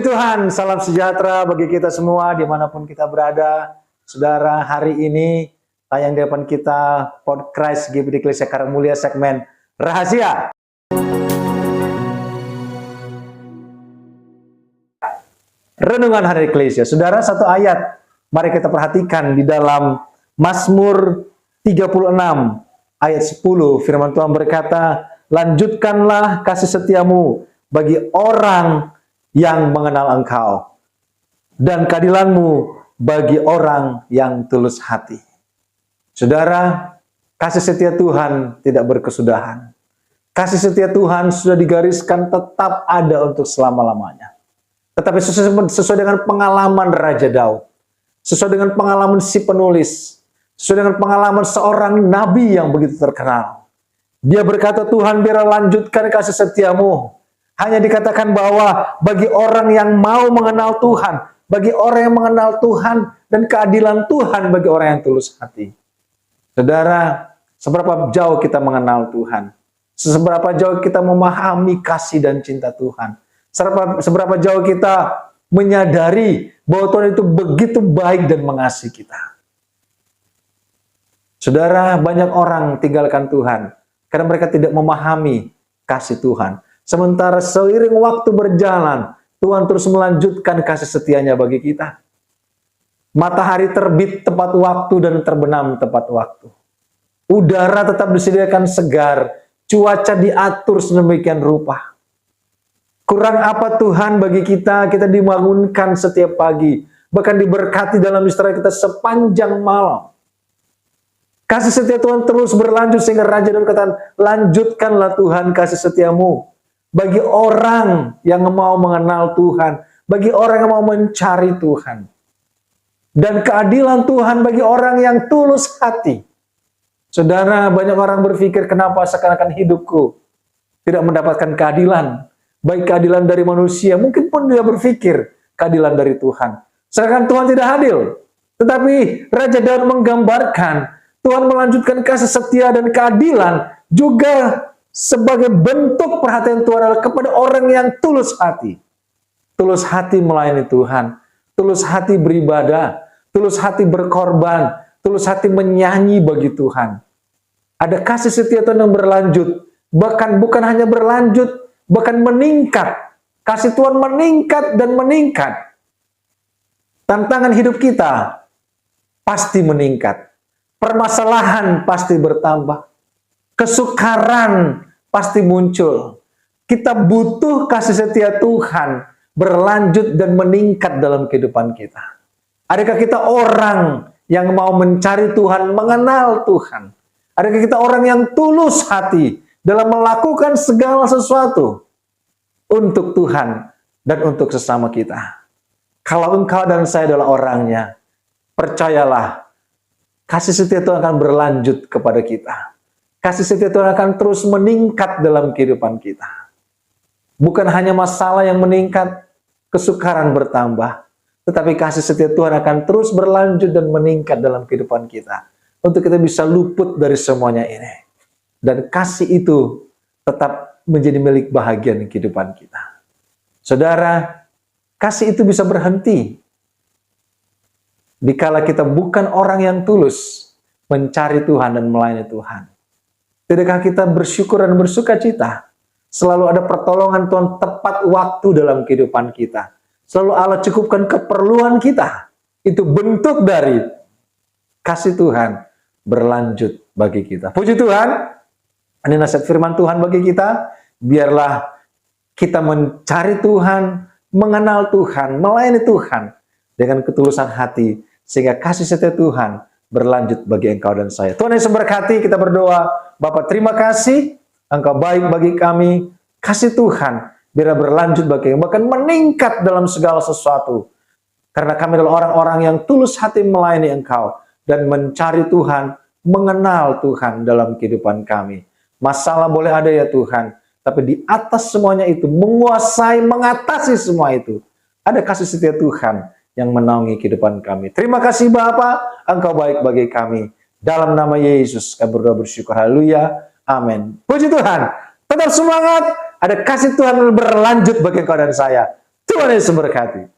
Tuhan, salam sejahtera bagi kita semua dimanapun kita berada. Saudara, hari ini tayang di depan kita podcast GBD Ecclesia Karang Mulia segmen Rahasia. Renungan Hari Eklesia. Saudara, satu ayat mari kita perhatikan di dalam Mazmur 36 ayat 10. Firman Tuhan berkata, lanjutkanlah kasih setiamu bagi orang yang mengenal Engkau, dan keadilanmu bagi orang yang tulus hati. Saudara, kasih setia Tuhan tidak berkesudahan. Kasih setia Tuhan sudah digariskan tetap ada untuk selama-lamanya. Tetapi sesuai dengan pengalaman Raja Daud, sesuai dengan pengalaman si penulis, sesuai dengan pengalaman seorang nabi yang begitu terkenal. Dia berkata, Tuhan biarlah lanjutkan kasih setiamu. Hanya dikatakan bahwa bagi orang yang mau mengenal Tuhan, bagi orang yang mengenal Tuhan, dan keadilan Tuhan bagi orang yang tulus hati. Saudara, seberapa jauh kita mengenal Tuhan? Seberapa jauh kita memahami kasih dan cinta Tuhan? Seberapa jauh kita menyadari bahwa Tuhan itu begitu baik dan mengasihi kita? Saudara, banyak orang tinggalkan Tuhan karena mereka tidak memahami kasih Tuhan. Sementara seiring waktu berjalan, Tuhan terus melanjutkan kasih setianya bagi kita. Matahari terbit tepat waktu dan terbenam tepat waktu. Udara tetap disediakan segar, cuaca diatur sedemikian rupa. Kurang apa Tuhan bagi kita? Kita dibangunkan setiap pagi, bahkan diberkati dalam istirahat kita sepanjang malam. Kasih setia Tuhan terus berlanjut sehingga Raja Daud katakan, lanjutkanlah Tuhan kasih setiamu bagi orang yang mau mengenal Tuhan, bagi orang yang mau mencari Tuhan, dan keadilan Tuhan bagi orang yang tulus hati. Saudara, banyak orang berpikir, kenapa seakan-akan hidupku tidak mendapatkan keadilan, baik keadilan dari manusia, mungkin pun dia berpikir keadilan dari Tuhan. Seakan Tuhan tidak adil. Tetapi Raja Daud menggambarkan Tuhan melanjutkan kasih setia dan keadilan juga sebagai bentuk perhatian Tuhan adalah kepada orang yang tulus hati. Tulus hati melayani Tuhan, tulus hati beribadah, tulus hati berkorban, tulus hati menyanyi bagi Tuhan. Ada kasih setia Tuhan yang berlanjut, bahkan bukan hanya berlanjut, bahkan meningkat. Kasih Tuhan meningkat dan meningkat. Tantangan hidup kita pasti meningkat. Permasalahan pasti bertambah. Kesukaran pasti muncul. Kita butuh kasih setia Tuhan berlanjut dan meningkat dalam kehidupan kita. Adakah kita orang yang mau mencari Tuhan, mengenal Tuhan? Adakah kita orang yang tulus hati dalam melakukan segala sesuatu untuk Tuhan dan untuk sesama kita? Kalau engkau dan saya adalah orangnya, percayalah, kasih setia Tuhan akan berlanjut kepada kita. Kasih setia Tuhan akan terus meningkat dalam kehidupan kita. Bukan hanya masalah yang meningkat, kesukaran bertambah, tetapi kasih setia Tuhan akan terus berlanjut dan meningkat dalam kehidupan kita. Untuk kita bisa luput dari semuanya ini. Dan kasih itu tetap menjadi milik bahagian kehidupan kita. Saudara, kasih itu bisa berhenti dikala kita bukan orang yang tulus mencari Tuhan dan melayani Tuhan. Tidakkah kita bersyukur dan bersuka cita? Selalu ada pertolongan Tuhan tepat waktu dalam kehidupan kita. Selalu Allah cukupkan keperluan kita. Itu bentuk dari kasih Tuhan berlanjut bagi kita. Puji Tuhan. Ini nasihat firman Tuhan bagi kita. Biarlah kita mencari Tuhan, mengenal Tuhan, melayani Tuhan dengan ketulusan hati. Sehingga kasih setia Tuhan berlanjut bagi engkau dan saya. Tuhan Yesus berkati, kita berdoa. Bapa, terima kasih, Engkau baik bagi kami. Kasih Tuhan, biar berlanjut bagi kami, bahkan meningkat dalam segala sesuatu. Karena kami adalah orang-orang yang tulus hati melayani Engkau, dan mencari Tuhan, mengenal Tuhan dalam kehidupan kami. Masalah boleh ada ya Tuhan, tapi di atas semuanya itu, menguasai, mengatasi semua itu, ada kasih setia Tuhan yang menaungi kehidupan kami. Terima kasih Bapa, Engkau baik bagi kami. Dalam nama Yesus kami berdoa bersyukur. Haleluya. Amin. Puji Tuhan. Tetap semangat. Ada kasih Tuhan yang berlanjut bagi engkau dan saya. Tuhan Yesus memberkati.